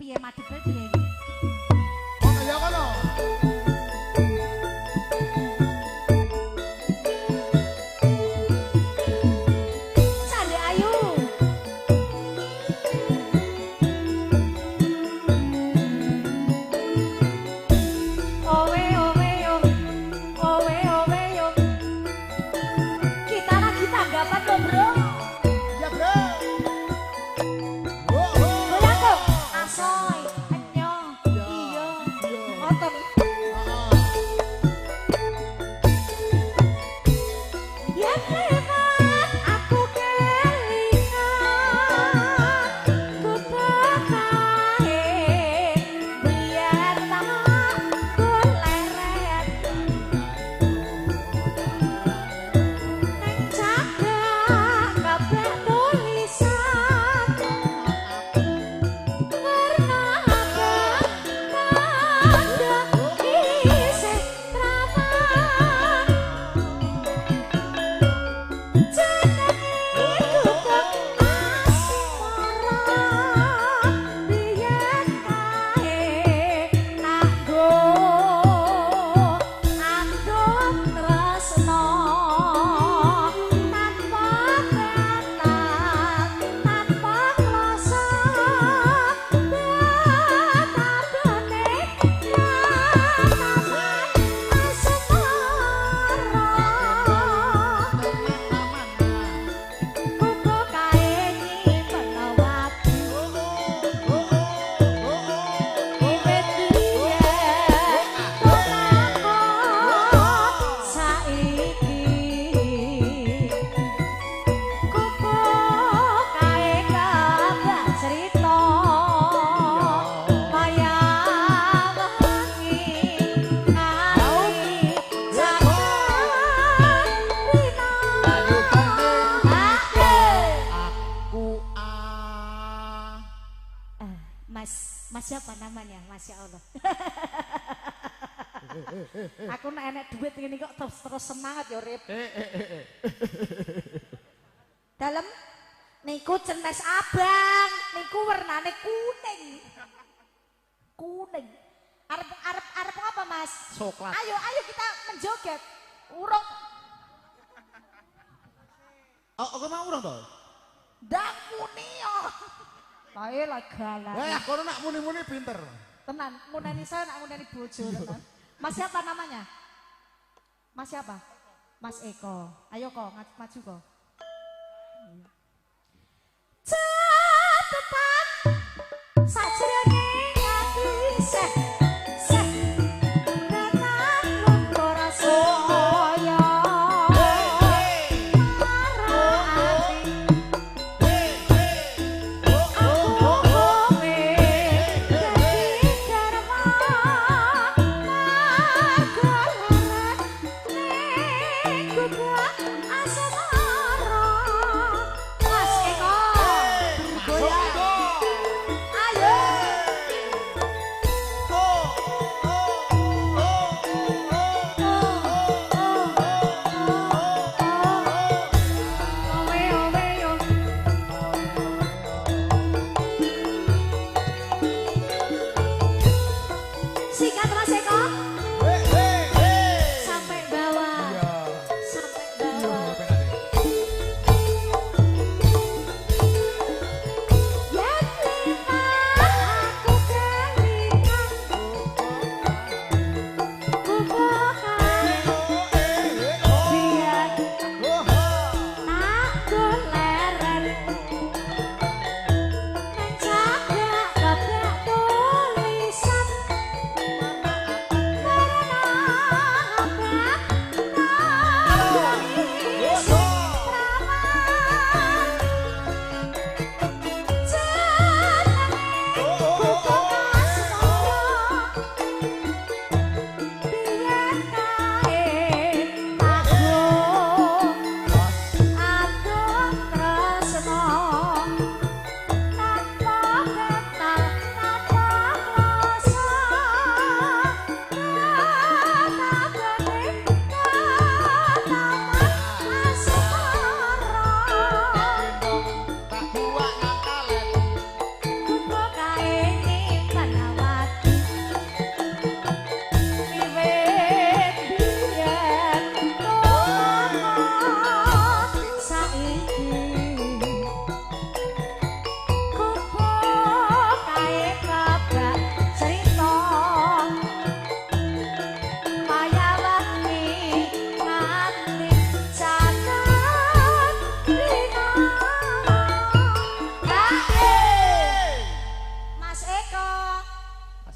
piye madhepe piye iki? Kono ya kono. Sande ayu. Owe owe yo. Owe owe yo. Kita lagi tanggapan loh, Bro. Ya, Bro. Oh, oh. Goyang dong. Asoy, enyo, iya. Ngoten. Ya memang aku kelingan ku tekae biar tak kuleret neng cagak kabeh tulisan warna abang kandang isih traman Kuku kae nyimpen wati Wiwit biyen tolakon saiki Kuku kae kabeh cerita wayang wengi ngali jaman rina Mas siapa namanya? Masya Allah. Aku nek enek duit ini kok terus semangat ya Rip. Dalam niku cenes abang, niku warnane kuning. Kuning. Arep apa Mas? Coklat. Ayo kita menjoget. Urung Oh, kok mau urang to? ndak muni yo. Kae lah galan. Kono nak muni-muni pinter. Tenan, nguneni saya nak nguneni bojo tenan. Mas siapa namanya? Mas siapa? Mas Eko. Ayo kok maju kok. Catetan sajroning ati seh tenan lumpur saya. Mas Eko, goyang. Ayo.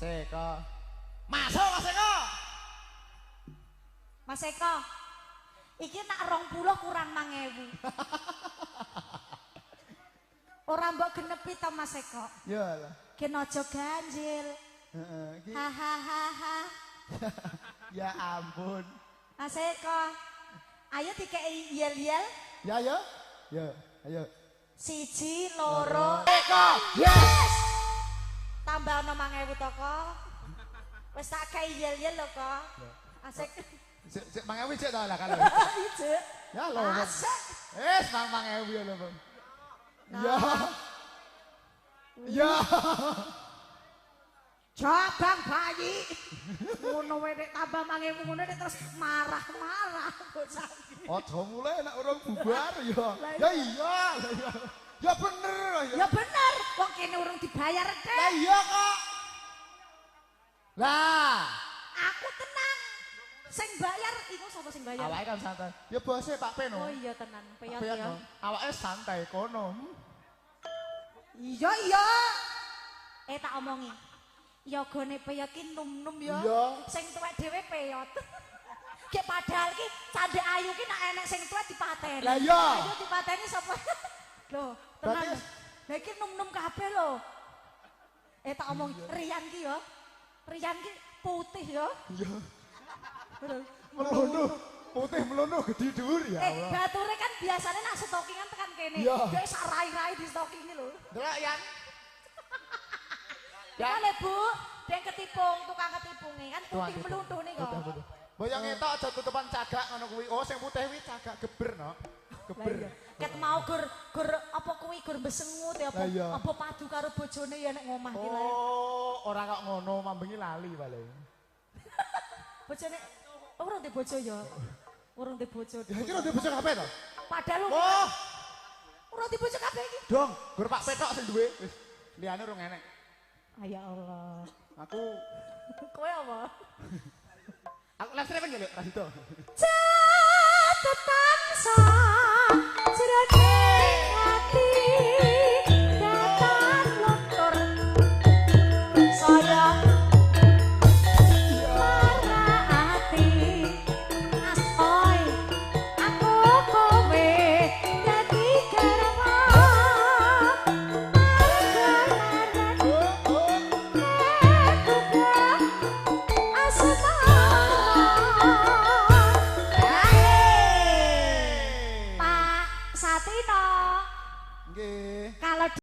Mas Eko. Masuk Mas Eko. Mas Eko. Iki nak 20 kurang 5.000. Ora mbok genepi to Mas Eko. Ya lah. Gen aja ganjil. Heeh, iki. Hahaha. Ya ampun. Mas Eko. Ayo dikei yel-yel. Ya ya. Ya, ayo. 1 2 Eko. Yes. tambah ono 5.000 to kok. Wis tak kei yel-yel lho kok. Asik. Sik mangewi sik to lah kalau. Ijo. Ya lho. Asik. Wis mangewi ya lho, Bang. Ya. Ya. Jabang bayi. Ngono wae nek tambah 5.000 ngono nek terus marah-marah bocah iki. Aja mulai nek urung bubar ya. Ya iya. Ya bener ya. Ya bener, wong kene urung dibayar Lah Dek. iya kok. Lah, Aku tenang. Sing bayar iku sapa sing bayar? awake kan santai. Ya bose Pak Peno. Oh iya tenan, peyot Peyot, ya. no. Awake santai kono. Iya iya. Tak omongi. Yogane peyot ki num-num ya. Iya. Sing tuwek dhewe peyot. Ki padahal ki candek ayu ki nek enek sing tuwek dipateni. Lah iya. Ayo dipateni sapa? Loh, tenan. Berarti- Lah iki num-num kabeh lho. Tak omong Rian ki ya. Rian ki putih ya. Iya. Melono, putih melono gede dhuwur ya Allah. Bature kan biasanya nak stokingan tekan kene. Iya. Dia sak rai-rai di stokingi lho. Delok Yan. Ya le Bu, dia ketipung, tukang ketipunge kan Tukang putih ketipung. meluntuh nih kok. Betul. Boyong etok aja tutupan cagak ngono kuwi. Oh sing putih kuwi cagak geber no. Geber. Ket mau gur apa kuwi gur besengut ya apa Lah iya. apa padu karo bojone ya nek ngomah ki wae. Oh, ora kok ngono, mambengi lali paling. Bojone urung di bojo ya. Urung di bojo. Ya iki lho bojo kabeh to. Padahal Oh, urung di bojo kabeh iki. dong, gur Pak Petok sing duwe. Wis, liyane urung enek. Ya Allah. Aku Kowe apa? aku lastri kan ya Lek, Rasito. Catetan sa jroning